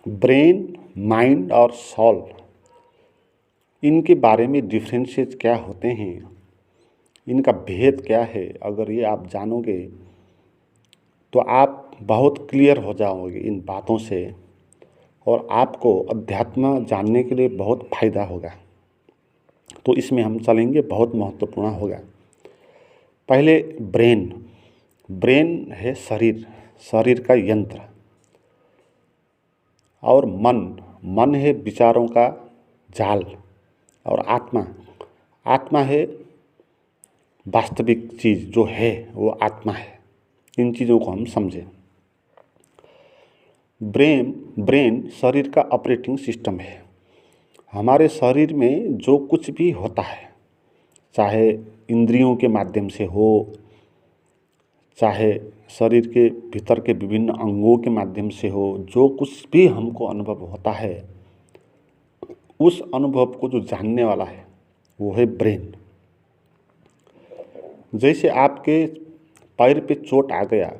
Brain, mind और soul, इनके बारे में डिफरेंसेस क्या होते हैं, इनका भेद क्या है, अगर ये आप जानोगे तो आप बहुत क्लियर हो जाओगे इन बातों से और आपको अध्यात्म जानने के लिए बहुत फ़ायदा होगा। तो इसमें हम चलेंगे, बहुत महत्वपूर्ण होगा। पहले ब्रेन। ब्रेन है शरीर, शरीर का यंत्र। और मन, मन है विचारों का जाल। और आत्मा, आत्मा है वास्तविक चीज़ जो है वो आत्मा है। इन चीज़ों को हम समझें। ब्रेन, ब्रेन शरीर का ऑपरेटिंग सिस्टम है। हमारे शरीर में जो कुछ भी होता है, चाहे इंद्रियों के माध्यम से हो, चाहे शरीर के भीतर के विभिन्न अंगों के माध्यम से हो, जो कुछ भी हमको अनुभव होता है, उस अनुभव को जो जानने वाला है वो है ब्रेन। जैसे आपके पैर पे चोट आ गया,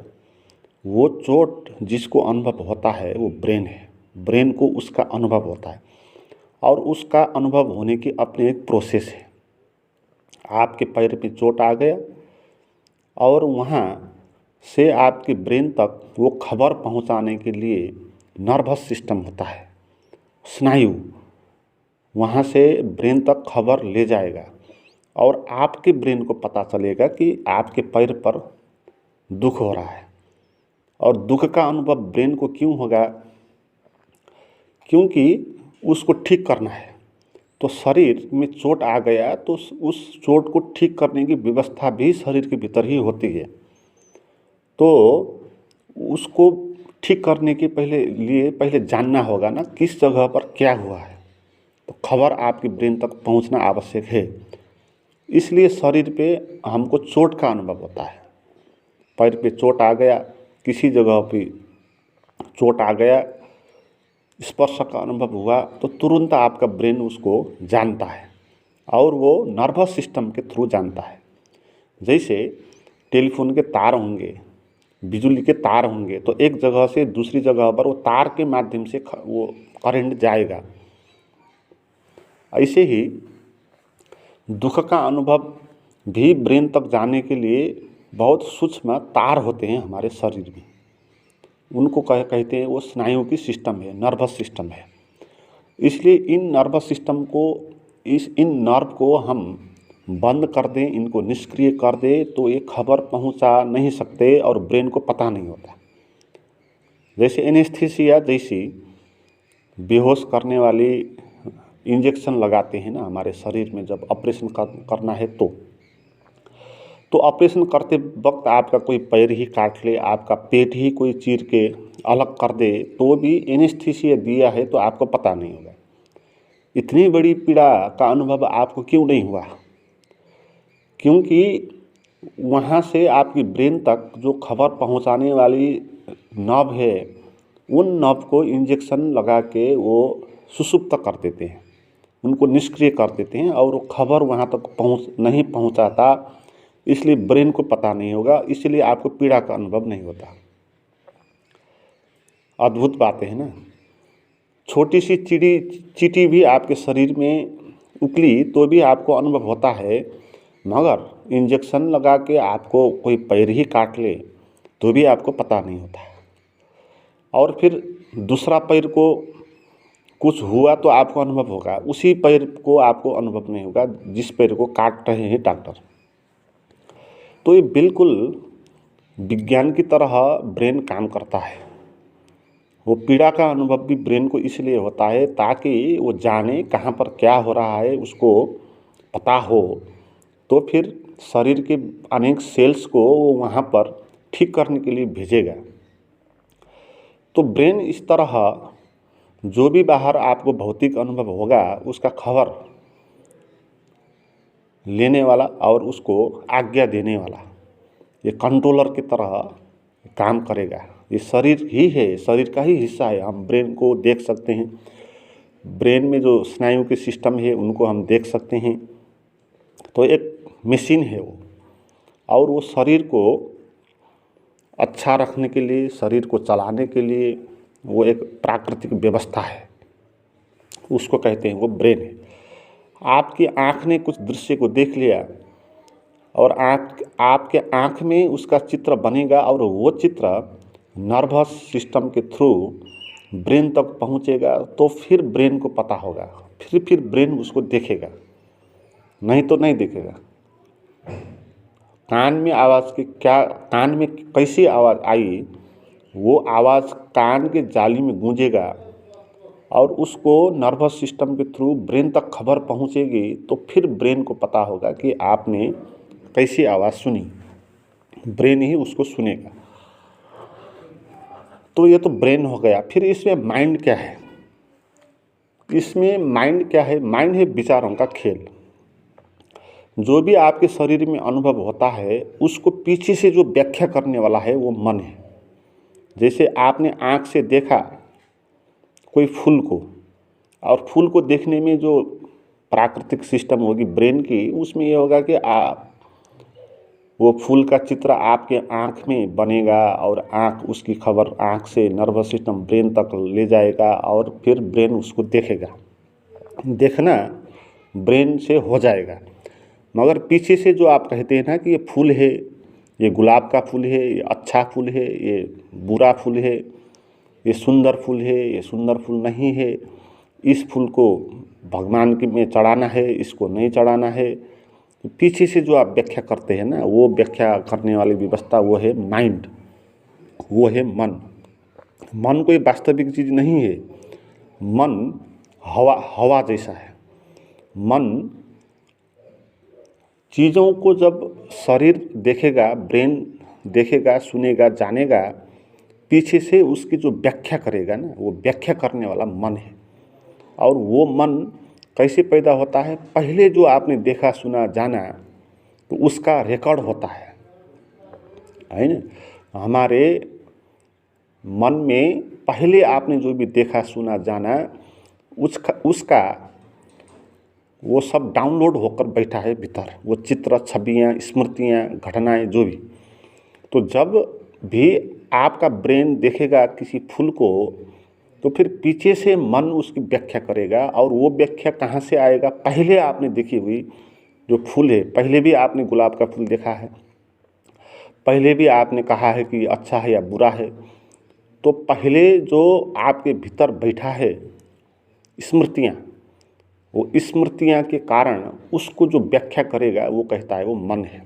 वो चोट जिसको अनुभव होता है वो ब्रेन है। ब्रेन को उसका अनुभव होता है और उसका अनुभव होने की अपनी एक प्रोसेस है। आपके पैर पे चोट आ गया और वहाँ से आपके ब्रेन तक वो खबर पहुँचाने के लिए नर्वस सिस्टम होता है, स्नायु, वहाँ से ब्रेन तक खबर ले जाएगा और आपके ब्रेन को पता चलेगा कि आपके पैर पर दुख हो रहा है। और दुख का अनुभव ब्रेन को क्यों होगा? क्योंकि उसको ठीक करना है। तो शरीर में चोट आ गया तो उस चोट को ठीक करने की व्यवस्था भी शरीर के भीतर ही होती है। तो उसको ठीक करने के पहले जानना होगा ना किस जगह पर क्या हुआ है। तो खबर आपके ब्रेन तक पहुंचना आवश्यक है। इसलिए शरीर पे हमको चोट का अनुभव होता है। पैर पे चोट आ गया, किसी जगह पे चोट आ गया, स्पर्श का अनुभव हुआ तो तुरंत आपका ब्रेन उसको जानता है और वो नर्वस सिस्टम के थ्रू जानता है। जैसे टेलीफोन के तार होंगे, बिजली के तार होंगे, तो एक जगह से दूसरी जगह पर वो तार के माध्यम से वो करंट जाएगा। ऐसे ही दुख का अनुभव भी ब्रेन तक जाने के लिए बहुत सूक्ष्म तार होते हैं हमारे शरीर में। उनको कहते हैं वो स्नायु की सिस्टम है, नर्वस सिस्टम है। इसलिए इन नर्वस सिस्टम को, इन नर्व को हम बंद कर दें, इनको निष्क्रिय कर दें तो ये खबर पहुंचा नहीं सकते और ब्रेन को पता नहीं होता। जैसे एनेस्थीसिया जैसी बेहोश करने वाली इंजेक्शन लगाते हैं ना हमारे शरीर में, जब ऑपरेशन करना है तो ऑपरेशन करते वक्त आपका कोई पैर ही काट ले, आपका पेट ही कोई चीर के अलग कर दे, तो भी एनेस्थीसिया दिया है तो आपको पता नहीं होगा। इतनी बड़ी पीड़ा का अनुभव आपको क्यों नहीं हुआ? क्योंकि वहाँ से आपकी ब्रेन तक जो खबर पहुँचाने वाली नर्व है, उन नर्व को इंजेक्शन लगा के वो सुषुप्त कर देते हैं, उनको निष्क्रिय कर देते हैं और वो खबर वहाँ तक नहीं पहुँचाता। इसलिए ब्रेन को पता नहीं होगा, इसलिए आपको पीड़ा का अनुभव नहीं होता। अद्भुत बातें हैं ना। छोटी सी चींटी भी आपके शरीर में उकली तो भी आपको अनुभव होता है, मगर इंजेक्शन लगा के आपको कोई पैर ही काट ले तो भी आपको पता नहीं होता। और फिर दूसरा पैर को कुछ हुआ तो आपको अनुभव होगा, उसी पैर को आपको अनुभव नहीं होगा जिस पैर को काट रहे हैं डॉक्टर। तो ये बिल्कुल विज्ञान की तरह ब्रेन काम करता है। वो पीड़ा का अनुभव भी ब्रेन को इसलिए होता है ताकि वो जाने कहाँ पर क्या हो रहा है, उसको पता हो, तो फिर शरीर के अनेक सेल्स को वो वहाँ पर ठीक करने के लिए भेजेगा। तो ब्रेन इस तरह जो भी बाहर आपको भौतिक अनुभव होगा उसका खबर लेने वाला और उसको आज्ञा देने वाला, ये कंट्रोलर की तरह काम करेगा। ये शरीर ही है, शरीर का ही हिस्सा है। हम ब्रेन को देख सकते हैं, ब्रेन में जो स्नायु के सिस्टम है उनको हम देख सकते हैं। तो एक मशीन है वो, और वो शरीर को अच्छा रखने के लिए, शरीर को चलाने के लिए वो एक प्राकृतिक व्यवस्था है, उसको कहते हैं वो ब्रेन है। आपकी आँख ने कुछ दृश्य को देख लिया और आपके आँख में उसका चित्र बनेगा और वो चित्र नर्वस सिस्टम के थ्रू ब्रेन तक पहुंचेगा, तो फिर ब्रेन को पता होगा, फिर ब्रेन उसको देखेगा, नहीं तो नहीं देखेगा। कान में कैसी आवाज़ आई, वो आवाज़ कान के जाली में गूंजेगा और उसको नर्वस सिस्टम के थ्रू ब्रेन तक खबर पहुंचेगी, तो फिर ब्रेन को पता होगा कि आपने कैसी आवाज़ सुनी, ब्रेन ही उसको सुनेगा। तो ये तो ब्रेन हो गया। फिर इसमें माइंड क्या है? इसमें माइंड क्या है? माइंड है विचारों का खेल। जो भी आपके शरीर में अनुभव होता है उसको पीछे से जो व्याख्या करने वाला है वो मन है। जैसे आपने आँख से देखा कोई फूल को, और फूल को देखने में जो प्राकृतिक सिस्टम होगी ब्रेन की, उसमें ये होगा कि वो फूल का चित्र आपके आँख में बनेगा और आँख उसकी खबर आँख से नर्वस सिस्टम ब्रेन तक ले जाएगा और फिर ब्रेन उसको देखेगा। देखना ब्रेन से हो जाएगा, मगर पीछे से जो आप कहते हैं ना कि ये फूल है, ये गुलाब का फूल है, ये अच्छा फूल है, ये बुरा फूल है, ये सुंदर फूल है, ये सुंदर फूल नहीं है, इस फूल को भगवान के में चढ़ाना है, इसको नहीं चढ़ाना है, पीछे से जो आप व्याख्या करते हैं ना, वो व्याख्या करने वाली व्यवस्था वो है माइंड, वो है मन। मन कोई वास्तविक चीज़ नहीं है। मन हवा जैसा है। मन चीज़ों को जब शरीर देखेगा, ब्रेन देखेगा, सुनेगा, जानेगा, पीछे से उसकी जो व्याख्या करेगा ना, वो व्याख्या करने वाला मन है। और वो मन कैसे पैदा होता है? पहले जो आपने देखा, सुना, जाना, तो उसका रिकॉर्ड होता है ना। हमारे मन में पहले आपने जो भी देखा, सुना, जाना, उसका वो सब डाउनलोड होकर बैठा है भीतर, वो चित्र, छवियाँ, स्मृतियाँ, घटनाएं जो भी। तो जब भी आपका ब्रेन देखेगा किसी फूल को, तो फिर पीछे से मन उसकी व्याख्या करेगा, और वो व्याख्या कहाँ से आएगा? पहले आपने देखी हुई जो फूल है, पहले भी आपने गुलाब का फूल देखा है, पहले भी आपने कहा है कि अच्छा है या बुरा है, तो पहले जो आपके भीतर बैठा है स्मृतियाँ, वो स्मृतियाँ के कारण उसको जो व्याख्या करेगा वो कहता है वो मन है।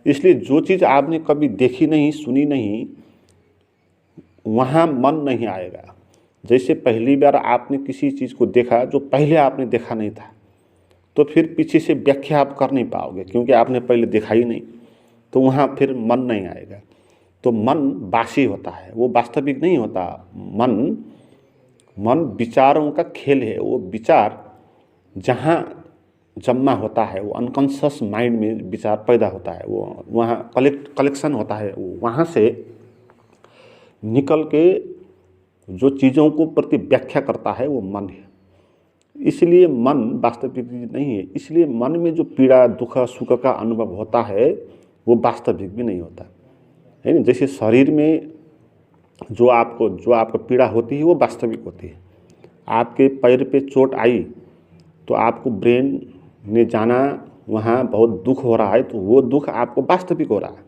इसलिए जो चीज़ आपने कभी देखी नहीं, सुनी नहीं, वहाँ मन नहीं आएगा। जैसे पहली बार आपने किसी चीज़ को देखा जो पहले आपने देखा नहीं था, तो फिर पीछे से व्याख्या आप कर नहीं पाओगे, क्योंकि आपने पहले देखा ही नहीं, तो वहाँ फिर मन नहीं आएगा। तो मन बासी होता है, वो वास्तविक नहीं होता। मन विचारों का खेल है। वो विचार जहाँ जमा होता है, वो अनकॉन्शियस माइंड में विचार पैदा होता है, वो वहाँ कलेक्शन होता है, वहाँ से निकल के जो चीज़ों को प्रति व्याख्या करता है वो मन है। इसलिए मन वास्तविक चीज़ नहीं है। इसलिए मन में जो पीड़ा, दुख, सुख का अनुभव होता है वो वास्तविक भी नहीं होता है ना। जैसे शरीर में जो आपको पीड़ा होती है वो वास्तविक होती है। आपके पैर पे चोट आई तो आपको ब्रेन ने जाना वहाँ बहुत दुख हो रहा है, तो वो दुख आपको वास्तविक हो रहा है,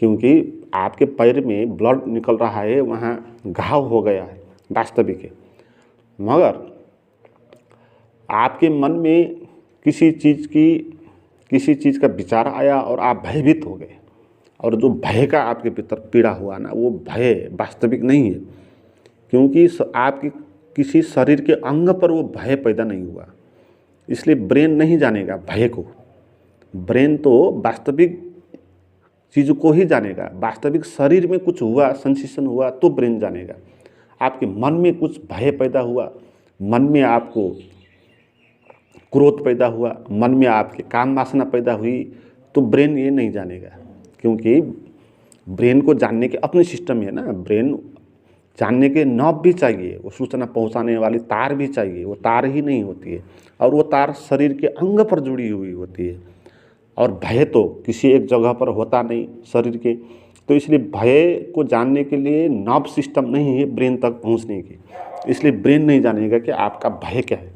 क्योंकि आपके पैर में ब्लड निकल रहा है, वहाँ घाव हो गया है, वास्तविक है। मगर आपके मन में किसी चीज़ का विचार आया और आप भयभीत हो गए, और जो भय का आपके भीतर पीड़ा हुआ ना, वो भय वास्तविक नहीं है, क्योंकि आपके किसी शरीर के अंग पर वो भय पैदा नहीं हुआ। इसलिए ब्रेन नहीं जानेगा भय को। ब्रेन तो वास्तविक चीज़ को ही जानेगा। वास्तविक शरीर में कुछ हुआ, सेंसेशन हुआ, तो ब्रेन जानेगा। आपके मन में कुछ भय पैदा हुआ, मन में आपको क्रोध पैदा हुआ, मन में आपके काम वासना पैदा हुई, तो ब्रेन ये नहीं जानेगा, क्योंकि ब्रेन को जानने के अपने सिस्टम है ना। ब्रेन जानने के नॉब भी चाहिए, वो सूचना पहुंचाने वाली तार भी चाहिए, वो तार ही नहीं होती है, और वो तार शरीर के अंग पर जुड़ी हुई होती है। और भय तो किसी एक जगह पर होता नहीं शरीर के, तो इसलिए भय को जानने के लिए नर्व सिस्टम नहीं है ब्रेन तक पहुंचने की, इसलिए ब्रेन नहीं जानेगा कि आपका भय क्या है।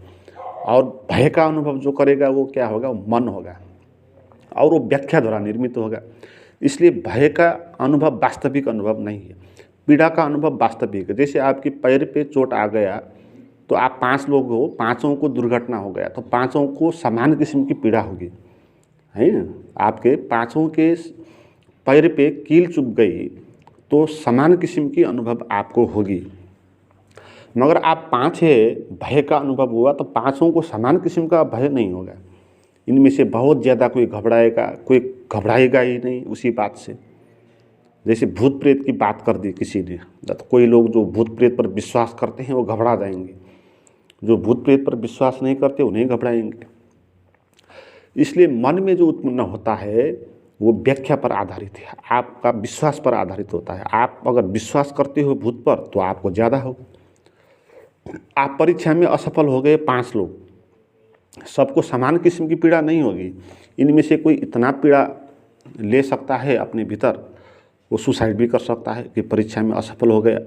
और भय का अनुभव जो करेगा वो क्या होगा, वो मन होगा और वो व्याख्या द्वारा निर्मित होगा। इसलिए भय का अनुभव वास्तविक अनुभव नहीं है, पीड़ा का अनुभव वास्तविक है। जैसे आपके पैर पे चोट आ गया तो आप 5 लोग हो, पाँचों को दुर्घटना हो गया तो पाँचों को समान किस्म की पीड़ा होगी, है ना। आपके पाँचों के पैर पे कील चुभ गई तो समान किस्म की अनुभव आपको होगी। मगर आप 5 है, भय का अनुभव हुआ तो पाँचों को समान किस्म का भय नहीं होगा। इनमें से बहुत ज़्यादा कोई घबराएगा, कोई घबराएगा ही नहीं उसी बात से। जैसे भूत प्रेत की बात कर दी किसी ने, तो कोई लोग जो भूत प्रेत पर विश्वास करते हैं वो घबरा जाएंगे, जो भूत प्रेत पर विश्वास नहीं करते उन्हें घबराएंगे। इसलिए मन में जो उत्पन्न होता है वो व्याख्या पर आधारित है, आपका विश्वास पर आधारित होता है। आप अगर विश्वास करते हो भूत पर तो आपको ज़्यादा होगा। आप परीक्षा में असफल हो गए 5 लोग, सबको समान किस्म की पीड़ा नहीं होगी। इनमें से कोई इतना पीड़ा ले सकता है अपने भीतर, वो सुसाइड भी कर सकता है कि परीक्षा में असफल हो गया,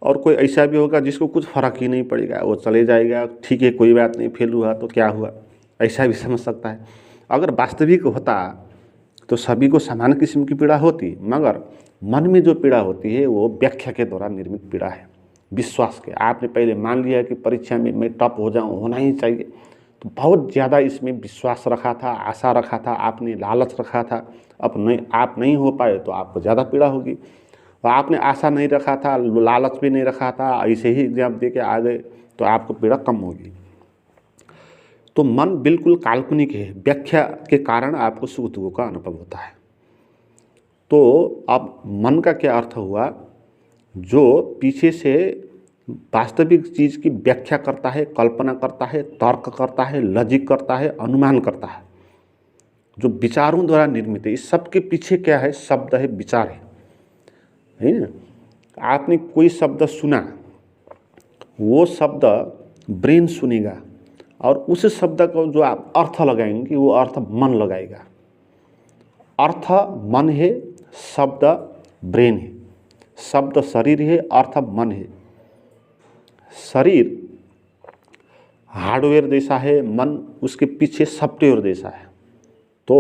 और कोई ऐसा भी होगा जिसको कुछ फ़र्क ही नहीं पड़ेगा, वो चले जाएगा, ठीक है कोई बात नहीं, फेल हुआ तो क्या हुआ, ऐसा भी समझ सकता है। अगर वास्तविक होता तो सभी को समान किस्म की पीड़ा होती, मगर मन में जो पीड़ा होती है वो व्याख्या के द्वारा निर्मित पीड़ा है, विश्वास के। आपने पहले मान लिया कि परीक्षा में मैं टॉप हो जाऊँ, होना ही चाहिए, तो बहुत ज़्यादा इसमें विश्वास रखा था, आशा रखा था, आपने लालच रखा था। अब नहीं, आप नहीं हो पाए तो आपको ज़्यादा पीड़ा होगी। और आपने आशा नहीं रखा था, लालच भी नहीं रखा था, ऐसे ही एग्जाम दे के आ गए तो आपको पीड़ा कम होगी। तो मन बिल्कुल काल्पनिक है, व्याख्या के कारण आपको सुख दुख का अनुभव होता है। तो अब मन का क्या अर्थ हुआ, जो पीछे से वास्तविक चीज़ की व्याख्या करता है, कल्पना करता है, तर्क करता है, लॉजिक करता है, अनुमान करता है, जो विचारों द्वारा निर्मित है। इस सब के पीछे क्या है, शब्द है, विचार है ना। आपने कोई शब्द सुना, वो शब्द ब्रेन सुनेगा और उस शब्द को जो आप अर्थ लगाएंगे वो अर्थ मन लगाएगा। अर्थ मन है, शब्द ब्रेन है, शब्द शरीर है, अर्थ मन है। शरीर हार्डवेयर जैसा है, मन उसके पीछे सॉफ्टवेयर जैसा है। तो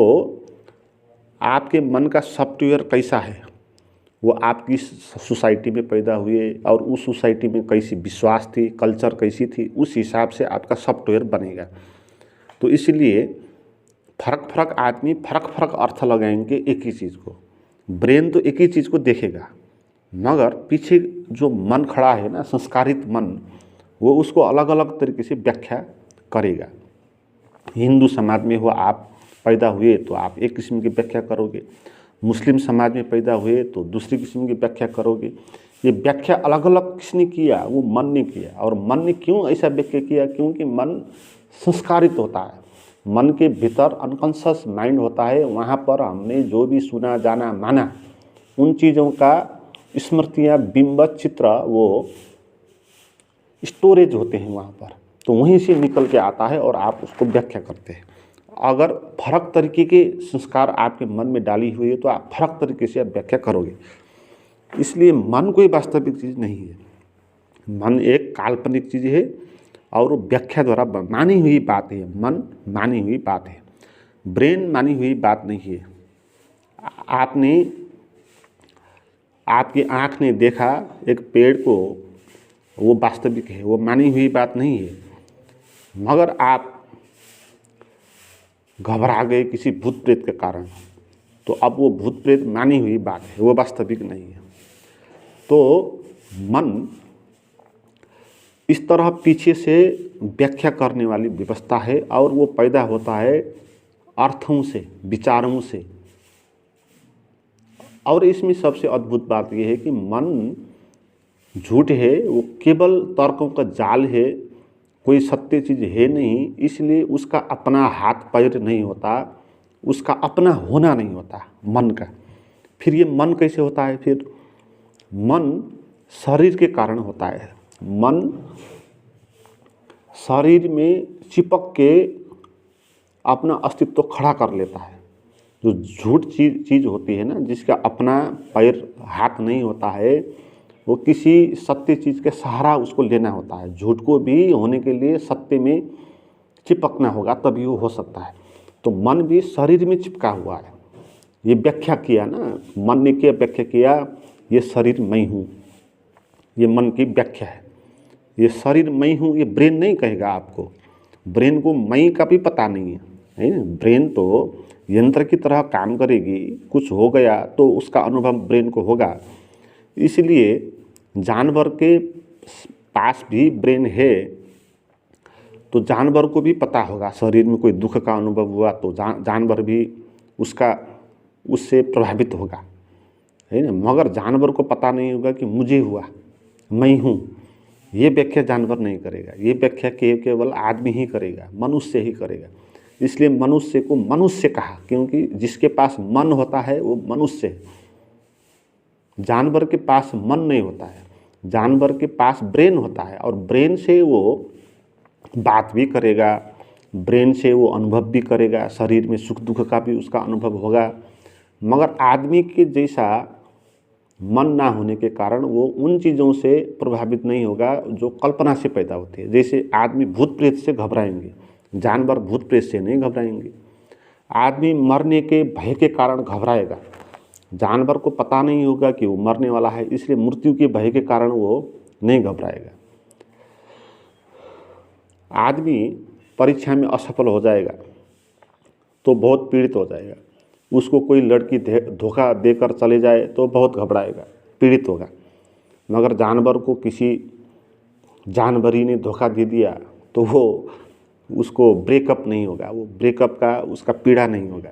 आपके मन का सॉफ्टवेयर कैसा है, वो आपकी सोसाइटी में पैदा हुए और उस सोसाइटी में कैसी विश्वास थी, कल्चर कैसी थी, उस हिसाब से आपका सॉफ्टवेयर बनेगा। तो इसलिए फर्क आदमी फर्क अर्थ लगाएंगे एक ही चीज़ को। ब्रेन तो एक ही चीज़ को देखेगा, मगर पीछे जो मन खड़ा है ना, संस्कारित मन, वो उसको अलग अलग तरीके से व्याख्या करेगा। हिंदू समाज में हो आप पैदा हुए तो आप एक किस्म की व्याख्या करोगे, मुस्लिम समाज में पैदा हुए तो दूसरी किस्म की व्याख्या करोगे। ये व्याख्या अलग अलग किसने किया, वो मन ने किया। और मन ने क्यों ऐसा व्याख्या किया, क्योंकि मन संस्कारित होता है, मन के भीतर अनकॉन्शियस माइंड होता है, वहाँ पर हमने जो भी सुना, जाना, माना, उन चीज़ों का स्मृतियाँ, बिंब, चित्र वो स्टोरेज होते हैं वहाँ पर, तो वहीं से निकल के आता है और आप उसको व्याख्या करते हैं। अगर फर्क तरीके के संस्कार आपके मन में डाली हुई है तो आप फर्क तरीके से आप व्याख्या करोगे। इसलिए मन कोई वास्तविक चीज़ नहीं है, मन एक काल्पनिक चीज़ है और वो व्याख्या द्वारा मानी हुई बात है। मन मानी हुई बात है, ब्रेन मानी हुई बात नहीं है। आपकी आँख ने देखा एक पेड़ को, वो वास्तविक है, वो मानी हुई बात नहीं है। मगर आप घबरा गए किसी भूत प्रेत के कारण, तो अब वो भूत प्रेत मानी हुई बात है, वो वास्तविक नहीं है। तो मन इस तरह पीछे से व्याख्या करने वाली व्यवस्था है और वो पैदा होता है अर्थों से, विचारों से। और इसमें सबसे अद्भुत बात यह है कि मन झूठ है, वो केवल तर्कों का जाल है, कोई सत्य चीज़ है नहीं। इसलिए उसका अपना हाथ पैर नहीं होता, उसका अपना होना नहीं होता मन का। फिर ये मन कैसे होता है, फिर मन शरीर के कारण होता है। मन शरीर में चिपक के अपना अस्तित्व खड़ा कर लेता है। जो झूठ चीज़ होती है ना, जिसका अपना पैर हाथ नहीं होता है, वो किसी सत्य चीज़ के सहारा उसको लेना होता है। झूठ को भी होने के लिए सत्य में चिपकना होगा, तभी वो हो सकता है। तो मन भी शरीर में चिपका हुआ है। ये व्याख्या किया ना, मन ने क्या व्याख्या किया, ये शरीर मैं हूँ, ये मन की व्याख्या है। ये शरीर मैं हूँ, ये ब्रेन नहीं कहेगा आपको। ब्रेन को मैं का भी पता नहीं है ना। ब्रेन तो यंत्र की तरह काम करेगी, कुछ हो गया तो उसका अनुभव ब्रेन को होगा। इसलिए जानवर के पास भी ब्रेन है, तो जानवर को भी पता होगा शरीर में कोई दुख का अनुभव हुआ तो जानवर भी उससे प्रभावित होगा, है ना। मगर जानवर को पता नहीं होगा कि मुझे हुआ, मैं हूँ। ये व्याख्या जानवर नहीं करेगा, ये व्याख्या केवल आदमी ही करेगा, मनुष्य ही करेगा। इसलिए मनुष्य को मनुष्य कहा, क्योंकि जिसके पास मन होता है वो मनुष्य है। जानवर के पास मन नहीं होता है, जानवर के पास ब्रेन होता है, और ब्रेन से वो बात भी करेगा, ब्रेन से वो अनुभव भी करेगा, शरीर में सुख दुख का भी उसका अनुभव होगा। मगर आदमी के जैसा मन ना होने के कारण वो उन चीज़ों से प्रभावित नहीं होगा जो कल्पना से पैदा होती है। जैसे आदमी भूत प्रेत से घबराएंगे, जानवर भूत प्रेत से नहीं घबराएंगे। आदमी मरने के भय के कारण घबराएगा, जानवर को पता नहीं होगा कि वो मरने वाला है, इसलिए मृत्यु के भय के कारण वो नहीं घबराएगा। आदमी परीक्षा में असफल हो जाएगा तो बहुत पीड़ित हो जाएगा। उसको कोई लड़की धोखा देकर चले जाए तो बहुत घबराएगा, पीड़ित होगा। मगर जानवर को किसी जानवरी ने धोखा दे दिया तो वो उसको ब्रेकअप नहीं होगा, वो ब्रेकअप का उसका पीड़ा नहीं होगा।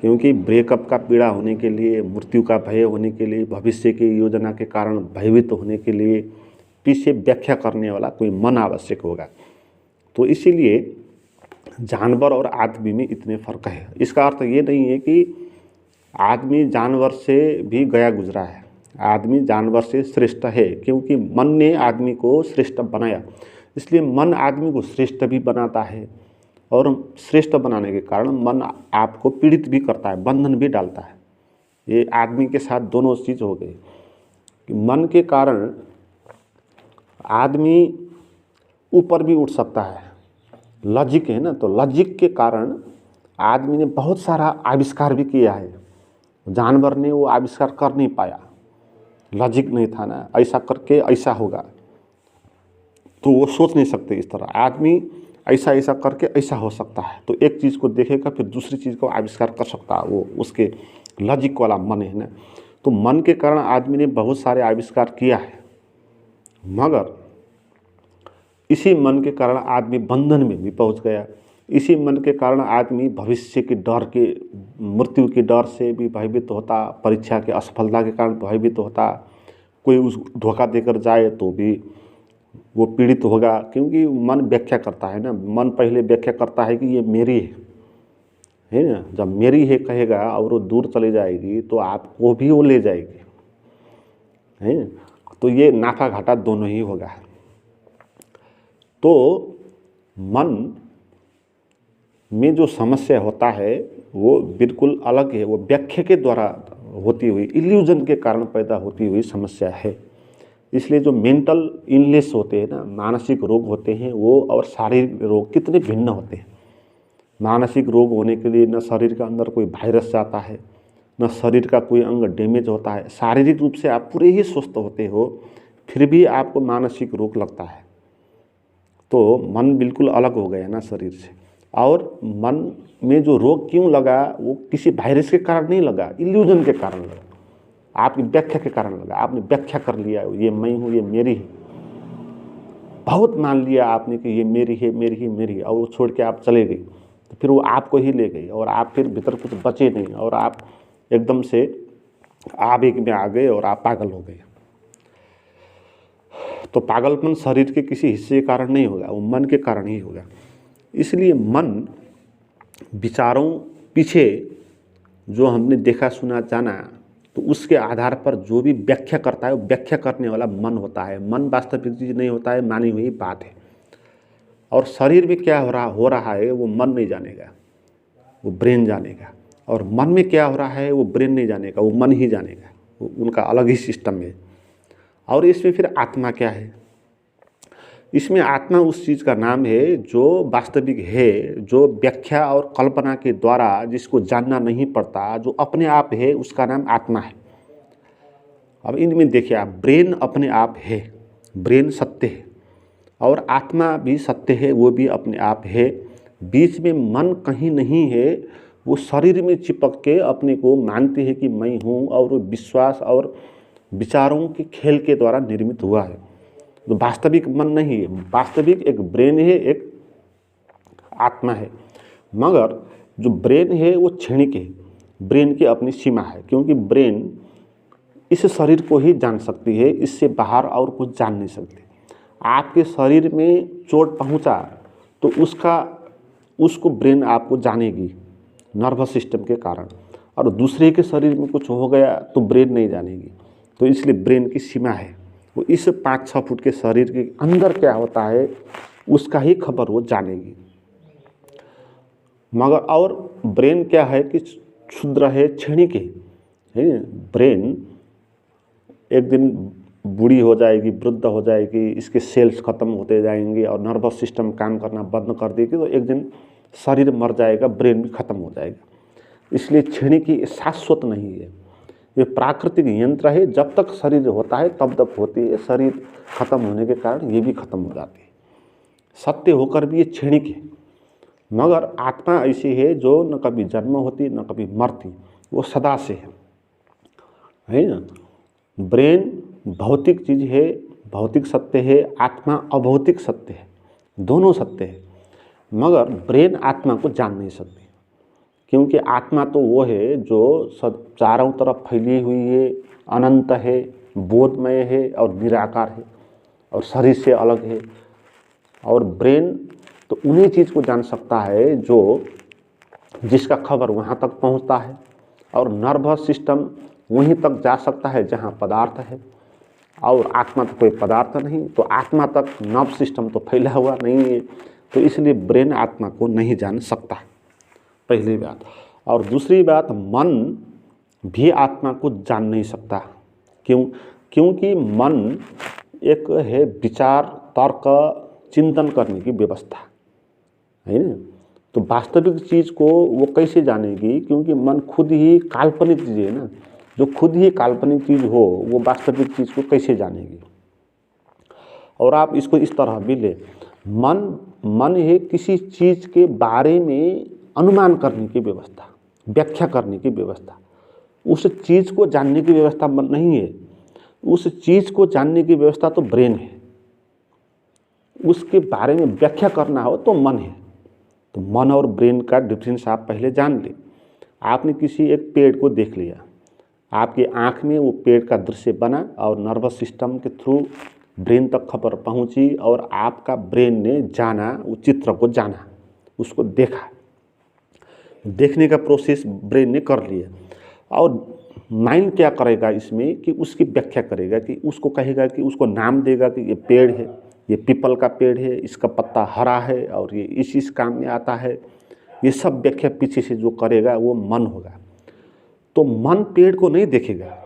क्योंकि ब्रेकअप का पीड़ा होने के लिए, मृत्यु का भय होने के लिए, भविष्य की योजना के कारण भयभीत होने के लिए पीछे व्याख्या करने वाला कोई मन आवश्यक होगा। तो इसीलिए जानवर और आदमी में इतने फ़र्क है। इसका अर्थ ये नहीं है कि आदमी जानवर से भी गया गुजरा है, आदमी जानवर से श्रेष्ठ है, क्योंकि मन ने आदमी को श्रेष्ठ बनाया। इसलिए मन आदमी को श्रेष्ठ भी बनाता है, और श्रेष्ठ बनाने के कारण मन आपको पीड़ित भी करता है, बंधन भी डालता है। ये आदमी के साथ दोनों चीज़ हो गई कि मन के कारण आदमी ऊपर भी उठ सकता है, लॉजिक है ना, तो लॉजिक के कारण आदमी ने बहुत सारा आविष्कार भी किया है। जानवर ने वो आविष्कार कर नहीं पाया, लॉजिक नहीं था ना, ऐसा करके ऐसा होगा, तो वो सोच नहीं सकते इस तरह। आदमी ऐसा ऐसा करके ऐसा हो सकता है, तो एक चीज़ को देखेगा फिर दूसरी चीज़ को आविष्कार कर सकता है, वो उसके लॉजिक वाला मन है ना। तो मन के कारण आदमी ने बहुत सारे आविष्कार किया है, मगर इसी मन के कारण आदमी बंधन में भी पहुंच गया। इसी मन के कारण आदमी भविष्य के डर के, मृत्यु के डर से भी भयभीत होता, परीक्षा के असफलता के कारण भयभीत होता। कोई उस धोखा देकर जाए तो भी वो पीड़ित होगा, क्योंकि मन व्याख्या करता है ना। मन पहले व्याख्या करता है कि ये मेरी है ना। जब मेरी है कहेगा और वो दूर चली जाएगी तो आपको भी वो ले जाएगी, है ना। तो ये नाफा घाटा दोनों ही होगा। तो मन में जो समस्या होता है वो बिल्कुल अलग है, वो व्याख्या के द्वारा होती हुई, इल्यूजन के कारण पैदा होती हुई समस्या है। इसलिए जो मेंटल इलनेस होते हैं ना, मानसिक रोग होते हैं, वो और शारीरिक रोग कितने भिन्न होते हैं। मानसिक रोग होने के लिए न शरीर के अंदर कोई वायरस जाता है, न शरीर का कोई अंग डैमेज होता है। शारीरिक रूप से आप पूरे ही स्वस्थ होते हो, फिर भी आपको मानसिक रोग लगता है। तो मन बिल्कुल अलग हो गया ना शरीर से। और मन में जो रोग क्यों लगा, वो किसी वायरस के कारण नहीं लगा, इल्यूजन के कारण लगा, आपकी व्याख्या के कारण लगा। आपने व्याख्या कर लिया ये मैं हूँ, ये मेरी है, बहुत मान लिया आपने कि ये मेरी है, मेरी ही मेरी है, और वो छोड़ के आप चले गए, तो फिर वो आपको ही ले गई, और आप फिर भीतर कुछ बचे नहीं, और आप एकदम से आवेग में आ गए और आप पागल हो गए। तो पागलपन शरीर के किसी हिस्से के कारण नहीं होगा, वो मन के कारण ही होगा। इसलिए मन विचारों पीछे जो हमने देखा सुना जाना, तो उसके आधार पर जो भी व्याख्या करता है वो व्याख्या करने वाला मन होता है। मन वास्तविक चीज़ नहीं होता है, मानी हुई बात है। और शरीर में क्या हो रहा है वो मन नहीं जानेगा, वो ब्रेन जानेगा। और मन में क्या हो रहा है वो ब्रेन नहीं जानेगा, वो मन ही जानेगा, वो उनका अलग ही सिस्टम है। और इसमें फिर आत्मा क्या है, इसमें आत्मा उस चीज़ का नाम है जो वास्तविक है, जो व्याख्या और कल्पना के द्वारा जिसको जानना नहीं पड़ता, जो अपने आप है, उसका नाम आत्मा है। अब इनमें देखिए आप, ब्रेन अपने आप है, ब्रेन सत्य है और आत्मा भी सत्य है, वो भी अपने आप है। बीच में मन कहीं नहीं है, वो शरीर में चिपक के अपने को मानते हैं कि मैं हूँ, और वो विश्वास और विचारों के खेल के द्वारा निर्मित हुआ है। तो वास्तविक मन नहीं है, वास्तविक एक ब्रेन है, एक आत्मा है। मगर जो ब्रेन है वो क्षणिक है, ब्रेन की अपनी सीमा है, क्योंकि ब्रेन इस शरीर को ही जान सकती है, इससे बाहर और कुछ जान नहीं सकती। आपके शरीर में चोट पहुंचा तो उसको ब्रेन आपको जानेगी नर्वस सिस्टम के कारण, और दूसरे के शरीर में कुछ हो गया तो ब्रेन नहीं जानेगी। तो इसलिए ब्रेन की सीमा है, वो इस 5-6 फुट के शरीर के अंदर क्या होता है उसका ही खबर वो जानेगी। मगर और ब्रेन क्या है कि क्षुद्र है, क्षणिक है। ब्रेन एक दिन बूढ़ी हो जाएगी, वृद्ध हो जाएगी, इसके सेल्स खत्म होते जाएंगे और नर्वस सिस्टम काम करना बंद कर देगी, तो एक दिन शरीर मर जाएगा, ब्रेन भी खत्म हो जाएगा। इसलिए क्षणिक की शाश्वत नहीं है, ये प्राकृतिक यंत्र है। जब तक शरीर होता है तब तक होती है, शरीर खत्म होने के कारण ये भी खत्म हो जाती है। सत्य होकर भी ये क्षणिक है। मगर आत्मा ऐसी है जो न कभी जन्म होती न कभी मरती, वो सदा से है ना। ब्रेन भौतिक चीज़ है, भौतिक सत्य है, आत्मा अभौतिक सत्य है, दोनों सत्य है। मगर ब्रेन आत्मा को जान नहीं सकती, क्योंकि आत्मा तो वो है जो सब चारों तरफ फैली हुई है, अनंत है, बोधमय है और निराकार है और शरीर से अलग है। और ब्रेन तो उन्हीं चीज़ को जान सकता है जो जिसका खबर वहाँ तक पहुँचता है, और नर्वस सिस्टम वहीं तक जा सकता है जहाँ पदार्थ है, और आत्मा तो कोई पदार्थ नहीं, तो आत्मा तक नर्व सिस्टम तो फैला हुआ नहीं है। तो इसलिए ब्रेन आत्मा को नहीं जान सकता, पहली बात। और दूसरी बात, मन भी आत्मा को जान नहीं सकता। क्योंकि मन एक है विचार, तर्क, चिंतन करने की व्यवस्था है ना। तो वास्तविक चीज़ को वो कैसे जानेगी, क्योंकि मन खुद ही काल्पनिक चीज़ है ना। जो खुद ही काल्पनिक चीज़ हो वो वास्तविक चीज़ को कैसे जानेगी। और आप इसको इस तरह भी ले, मन है किसी चीज़ के बारे में अनुमान करने की व्यवस्था, व्याख्या करने की व्यवस्था। उस चीज़ को जानने की व्यवस्था मन नहीं है, उस चीज़ को जानने की व्यवस्था तो ब्रेन है। उसके बारे में व्याख्या करना हो तो मन है। तो मन और ब्रेन का डिफरेंस आप पहले जान लें। आपने किसी एक पेड़ को देख लिया, आपकी आँख में वो पेड़ का दृश्य बना और नर्वस सिस्टम के थ्रू ब्रेन तक खबर पहुंची, और आपका ब्रेन ने जाना, उस चित्र को जाना, उसको देखा, देखने का प्रोसेस ब्रेन ने कर लिया। और माइंड क्या करेगा इसमें कि उसकी व्याख्या करेगा, कि उसको कहेगा, कि उसको नाम देगा कि ये पेड़ है, ये पीपल का पेड़ है, इसका पत्ता हरा है और ये इस काम में आता है। ये सब व्याख्या पीछे से जो करेगा वो मन होगा। तो मन पेड़ को नहीं देखेगा,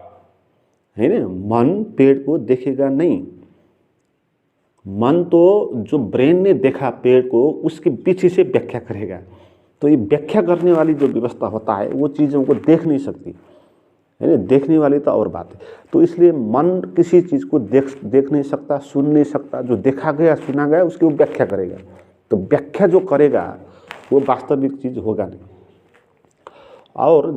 है ना, मन पेड़ को देखेगा नहीं। मन तो जो ब्रेन ने देखा पेड़ को, उसके पीछे से व्याख्या करेगा। तो ये व्याख्या करने वाली जो व्यवस्था होता है वो चीज़ों को देख नहीं सकती, है ना। देखने वाली तो और बात है। तो इसलिए मन किसी चीज़ को देख नहीं सकता, सुन नहीं सकता। जो देखा गया, सुना गया, उसकी वो व्याख्या करेगा। तो व्याख्या जो करेगा वो वास्तविक चीज़ होगा नहीं। और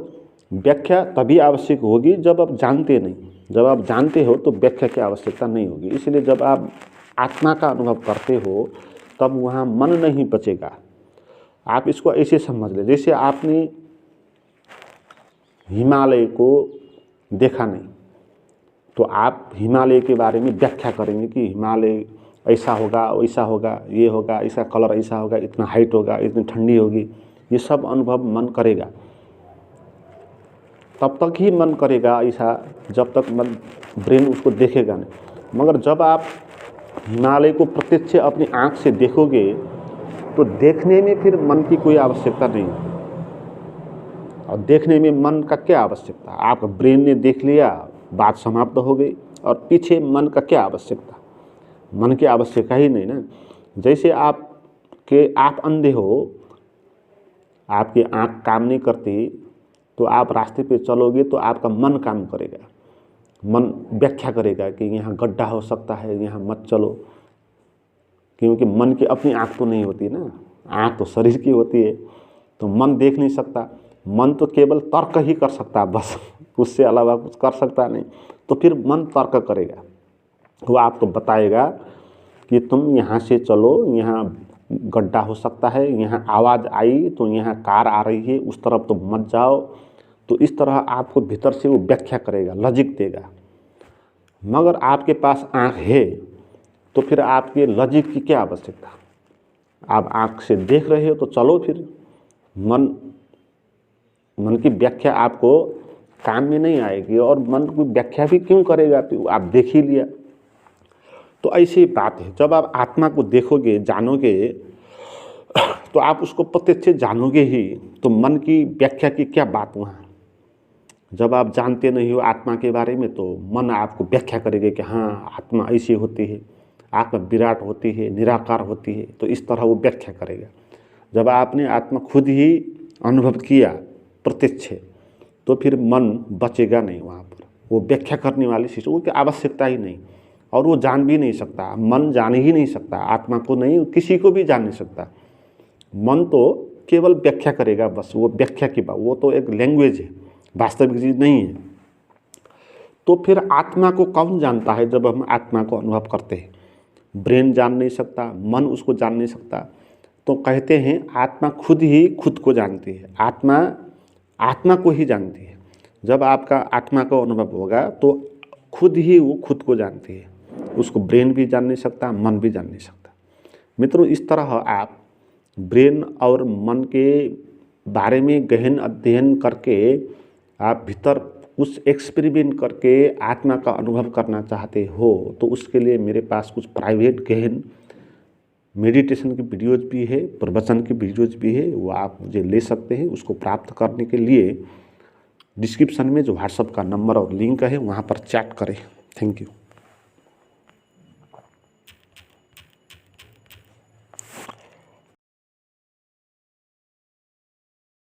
व्याख्या तभी आवश्यक होगी जब आप जानते नहीं। जब आप जानते हो तो व्याख्या की आवश्यकता नहीं होगी। इसलिए जब आप आत्मा का अनुभव करते हो तब वहाँ मन नहीं बचेगा। आप इसको ऐसे समझ लें, जैसे आपने हिमालय को देखा नहीं, तो आप हिमालय के बारे में व्याख्या करेंगे कि हिमालय ऐसा होगा, वैसा होगा, ये होगा, इसका कलर ऐसा होगा, इतना हाइट होगा, इतनी ठंडी होगी। ये सब अनुभव मन करेगा। तब तक ही मन करेगा ऐसा जब तक मन ब्रेन उसको देखेगा नहीं। मगर जब आप हिमालय को प्रत्यक्ष अपनी आँख से देखोगे तो देखने में फिर मन की कोई आवश्यकता नहीं है। और देखने में मन का क्या आवश्यकता, आपका ब्रेन ने देख लिया, बात समाप्त हो गई, और पीछे मन का क्या आवश्यकता, मन की आवश्यकता ही नहीं ना। जैसे आप अंधे हो, आपकी आँख काम नहीं करती, तो आप रास्ते पे चलोगे तो आपका मन काम करेगा, मन व्याख्या करेगा कि यहाँ गड्ढा हो सकता है, यहाँ मत चलो, क्योंकि मन की अपनी आँख तो नहीं होती ना, आँख तो शरीर की होती है, तो मन देख नहीं सकता, मन तो केवल तर्क ही कर सकता है बस, उससे अलावा कुछ कर सकता नहीं। तो फिर मन तर्क करेगा, वो आपको बताएगा कि तुम यहाँ से चलो, यहाँ गड्ढा हो सकता है, यहाँ आवाज़ आई तो यहाँ कार आ रही है, उस तरफ तो मत जाओ। तो इस तरह आपको भीतर से वो व्याख्या करेगा, लॉजिक देगा। मगर आपके पास आँख है तो फिर आपके लॉजिक की क्या आवश्यकता, आप आँख से देख रहे हो तो चलो, फिर मन की व्याख्या आपको काम में नहीं आएगी, और मन की व्याख्या भी क्यों करेगा, फिर आप देख ही लिया। तो ऐसी बात है, जब आप आत्मा को देखोगे, जानोगे, तो आप उसको प्रत्यक्ष जानोगे ही, तो मन की व्याख्या की क्या बात वहाँ। जब आप जानते नहीं हो आत्मा के बारे में, तो मन आपको व्याख्या करेगा कि हाँ आत्मा ऐसी होती है, आत्मा विराट होती है, निराकार होती है, तो इस तरह वो व्याख्या करेगा। जब आपने आत्मा खुद ही अनुभव किया प्रत्यक्ष, तो फिर मन बचेगा नहीं वहाँ पर, वो व्याख्या करने वाली चीज़ उसकी आवश्यकता ही नहीं, और वो जान भी नहीं सकता, मन जान ही नहीं सकता, आत्मा को नहीं, किसी को भी जान नहीं सकता। मन तो केवल व्याख्या करेगा बस, वो व्याख्या की बात, वो तो एक लैंग्वेज है, वास्तविक चीज़ नहीं है। तो फिर आत्मा को कौन जानता है? जब हम आत्मा को अनुभव करते हैं, ब्रेन जान नहीं सकता, मन उसको जान नहीं सकता, तो कहते हैं आत्मा खुद ही खुद को जानती है, आत्मा को ही जानती है। जब आपका आत्मा का अनुभव होगा तो खुद ही वो खुद को जानती है, उसको ब्रेन भी जान नहीं सकता, मन भी जान नहीं सकता। मित्रों, इस तरह आप ब्रेन और मन के बारे में गहन अध्ययन करके आप भीतर उस एक्सपेरिमेंट करके आत्मा का अनुभव करना चाहते हो, तो उसके लिए मेरे पास कुछ प्राइवेट गहन मेडिटेशन की वीडियोज़ भी है, प्रवचन की वीडियोज़ भी है, वो आप मुझे ले सकते हैं। उसको प्राप्त करने के लिए डिस्क्रिप्शन में जो व्हाट्सएप का नंबर और लिंक है वहाँ पर चैट करें। Thank you.